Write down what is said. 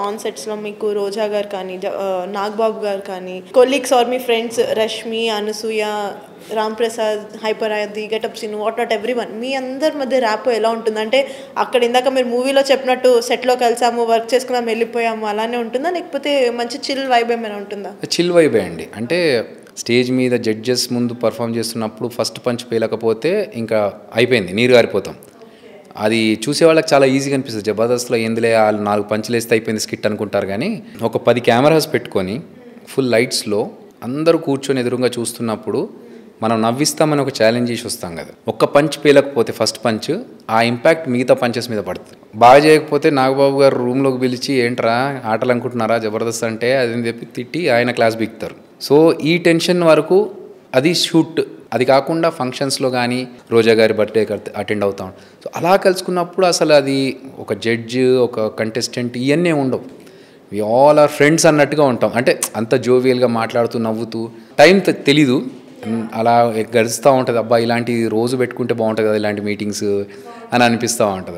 On సెట్స్లో మీకు రోజా గారు కానీ నాగబాబు గారు కానీ కొలీగ్స్ ఆర్ మీ friends Rashmi Anasuya Ram Prasad hyper Aadi getup సీన్ వాట్ నాట్ ఎవ్రీవన్ మీ అందరి మధ్య ర్యాప్ ఎలా ఉంటుంది? అంటే అక్కడ ఇందాక మీరు మూవీలో చెప్పినట్టు సెట్లో కలిసాము వర్క్ చేసుకున్నాము వెళ్ళిపోయాము అలానే ఉంటుందా, లేకపోతే మంచి చిల్ వైబ్ ఏమైనా ఉంటుందా? చిల్ వైబే అండి. అంటే స్టేజ్ మీద జడ్జెస్ ముందు పర్ఫామ్ చేస్తున్నప్పుడు ఫస్ట్ పంచ్ పేలకపోతే ఇంకా అయిపోయింది, నీరు గారిపోతాం. అది చూసేవాళ్ళకి చాలా ఈజీగా అనిపిస్తుంది. జబర్దస్త్లో ఎందులే వాళ్ళు 4 పంచులు వేస్తే అయిపోయింది స్కిట్ అనుకుంటారు. కానీ ఒక 10 కెమెరాస్ పెట్టుకొని ఫుల్ లైట్స్లో అందరూ కూర్చొని ఎదురుగా చూస్తున్నప్పుడు మనం నవ్విస్తామని ఒక ఛాలెంజ్ చేసి వస్తాం కదా. ఒక్క పంచ్ పేలకపోతే ఫస్ట్ పంచ్ ఆ ఇంపాక్ట్ మిగతా పంచెస్ మీద పడుతుంది. బాగా చేయకపోతే నాగబాబు గారు రూమ్లోకి పిలిచి ఏంట్రా ఆటలు అనుకుంటున్నారా జబర్దస్త్ అంటే అదని చెప్పి తిట్టి ఆయన క్లాస్ బిగుతారు. సో ఈ టెన్షన్ వరకు అది షూట్. అది కాకుండా ఫంక్షన్స్లో కానీ రోజా గారి బర్త్డే అటెండ్ అవుతాం. సో అలా కలుసుకున్నప్పుడు అసలు అది ఒక జడ్జ్ ఒక కంటెస్టెంట్ ఇవన్నీ ఉండవు. వి ఆల్ ఆర్ ఫ్రెండ్స్ అన్నట్టుగా ఉంటాం. అంటే అంత జోవియల్గా మాట్లాడుతూ నవ్వుతూ టైం తెలీదు, అలా గడుస్తూ ఉంటుంది. అబ్బా ఇలాంటి రోజు పెట్టుకుంటే బాగుంటుంది కదా ఇలాంటి మీటింగ్స్ అని అనిపిస్తూ ఉంటుంది.